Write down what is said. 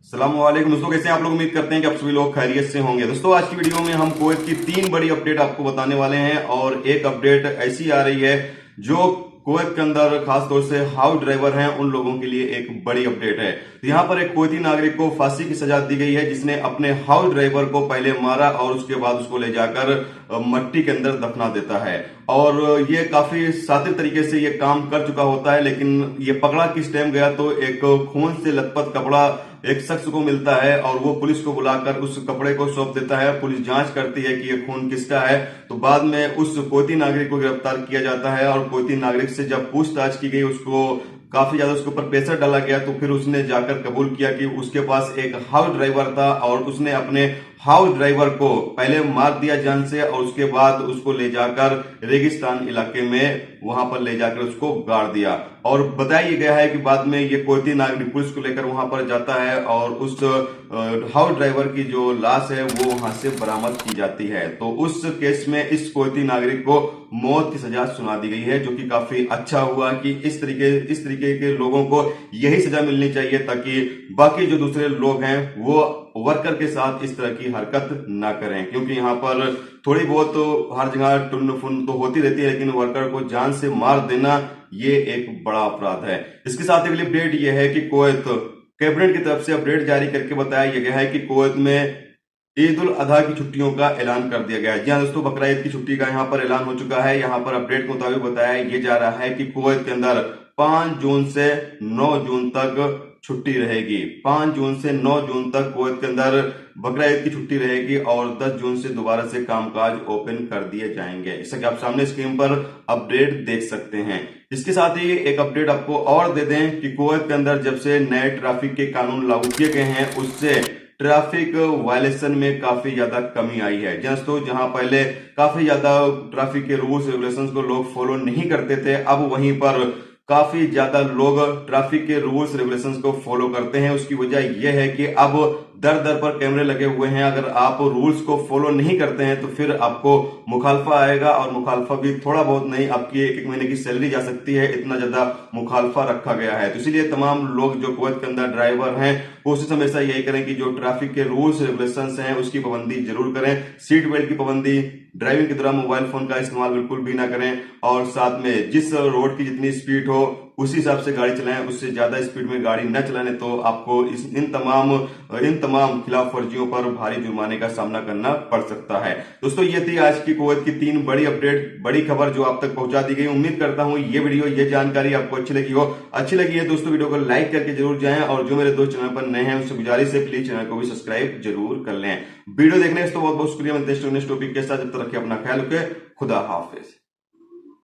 अस्सलामुअलैकुम दोस्तों, कैसे हैं आप लोग। उम्मीद करते हैं कि आप सभी लोग खैरियत से होंगे। दोस्तों आज की वीडियो में हम कुवैत की 3 बड़ी अपडेट आपको बताने वाले हैं और एक अपडेट ऐसी आ रही है जो कुवैत के अंदर खासतौर से हाउस ड्राइवर हैं उन लोगों के लिए एक बड़ी अपडेट है। तो यहाँ पर एक कुवैती नागरिक को फांसी की सजा दी गई है जिसने अपने हाउस ड्राइवर को पहले मारा और उसके बाद उसको ले जाकर मट्टी के अंदर दफना देता है। और ये काफी शातिर तरीके से ये काम कर चुका होता है, लेकिन ये पकड़ा किस टाइम गया तो एक खून से लथपथ कपड़ा एक शख्स को मिलता है और वो पुलिस को बुलाकर उस कपड़े को सौंप देता है। पुलिस जांच करती है कि ये खून किसका है, तो बाद में उस कुवैती नागरिक को गिरफ्तार किया जाता है। और कुवैती नागरिक से जब पूछताछ की गई, उसको काफी ज्यादा उसके ऊपर प्रेशर डाला गया, तो फिर उसने जाकर कबूल किया कि उसके पास एक हाउस ड्राइवर था और उसने अपने हाउस ड्राइवर को पहले मार दिया जान से और उसके बाद उसको ले जाकर रेगिस्तान इलाके में वहां पर ले जाकर उसको गाड़ दिया। और बताया गया है कि बाद में ये कुवैती नागरिक पुलिस को लेकर वहां पर जाता है और उस हाउस ड्राइवर की जो लाश है वो वहां से बरामद की जाती है। तो उस केस में इस कुवैती नागरिक को मौत की सजा सुना दी गई है, जो कि काफी अच्छा हुआ कि इस तरीके के लोगों को यही सजा मिलनी चाहिए ताकि बाकी जो दूसरे लोग हैं वो वर्कर के साथ इस तरह की हरकत ना करें। क्योंकि यहाँ पर थोड़ी बहुत तो हर जगह टुन फुन तो होती रहती है, लेकिन वर्कर को जान से मार देना ये एक बड़ा अपराध है। इसके साथ अगली अपडेट यह है कि कुवैत कैबिनेट की तरफ से अपडेट जारी करके बताया गया है कि कुवैत में ईद उल अधा की छुट्टियों का ऐलान कर दिया गया है। जी हाँ दोस्तों, बकरा ईद की छुट्टी का यहाँ पर ऐलान हो चुका है। यहाँ पर अपडेट के मुताबिक बताया ये जा रहा है कि कुवैत के अंदर 5 जून से 9 जून तक छुट्टी रहेगी। 5 जून से 9 जून तक कुवैत के अंदर बकरा ईद की छुट्टी रहेगी और 10 जून से दोबारा से कामकाज ओपन कर दिए जाएंगे। जैसा कि आप सामने स्क्रीन पर अपडेट देख सकते हैं। इसके साथ ही एक अपडेट आपको और दे दें कि कुवैत के अंदर जब से नए ट्रैफिक के कानून लागू किए गए हैं उससे ट्रैफिक वायलेशन में काफी ज्यादा कमी आई है। दोस्तों जहां पहले काफी ज्यादा ट्रैफिक के रूल्स रेगुलेशंस को लोग फॉलो नहीं करते थे, अब वहीं पर काफी ज्यादा लोग ट्रैफिक के रूल्स रेगुलेशंस को फॉलो करते हैं। उसकी वजह यह है कि अब दर दर पर कैमरे लगे हुए हैं। अगर आप रूल्स को फॉलो नहीं करते हैं तो फिर आपको मुखालफा आएगा और मुखालफा भी थोड़ा बहुत नहीं, आपकी एक महीने की सैलरी जा सकती है, इतना ज्यादा मुखालफा रखा गया है। तो इसलिए तमाम लोग जो कुवैत के अंदर ड्राइवर हैं कोशिश हमेशा यही करें कि जो ट्रैफिक के रूल्स रेगुलेशंस हैं उसकी पाबंदी जरूर करें। सीट बेल्ट की पाबंदी, ड्राइविंग के दौरान मोबाइल फोन का इस्तेमाल बिल्कुल भी ना करें और साथ में जिस रोड की जितनी स्पीड हो उसी हिसाब से गाड़ी चलाएं, उससे ज्यादा स्पीड में गाड़ी न चलाने तो आपको इन तमाम खिलाफ वर्जियों पर भारी जुर्माने का सामना करना पड़ सकता है। दोस्तों ये थी आज की कुवैत की 3 बड़ी अपडेट, बड़ी खबर जो आप तक पहुंचा दी गई। उम्मीद करता हूं ये वीडियो, ये जानकारी आपको अच्छी लगी हो। अच्छी लगी है दोस्तों वीडियो को लाइक करके जरूर जाएं और जो मेरे दोस्त चैनल पर नए हैं उससे गुजारिश है प्लीज चैनल को भी सब्सक्राइब जरूर कर लें। वीडियो देखने से तो बहुत बहुत शुक्रिया। नेक्स्ट टॉपिक के साथ जब तक रखिए अपना ख्याल रखें। खुदा हाफिज।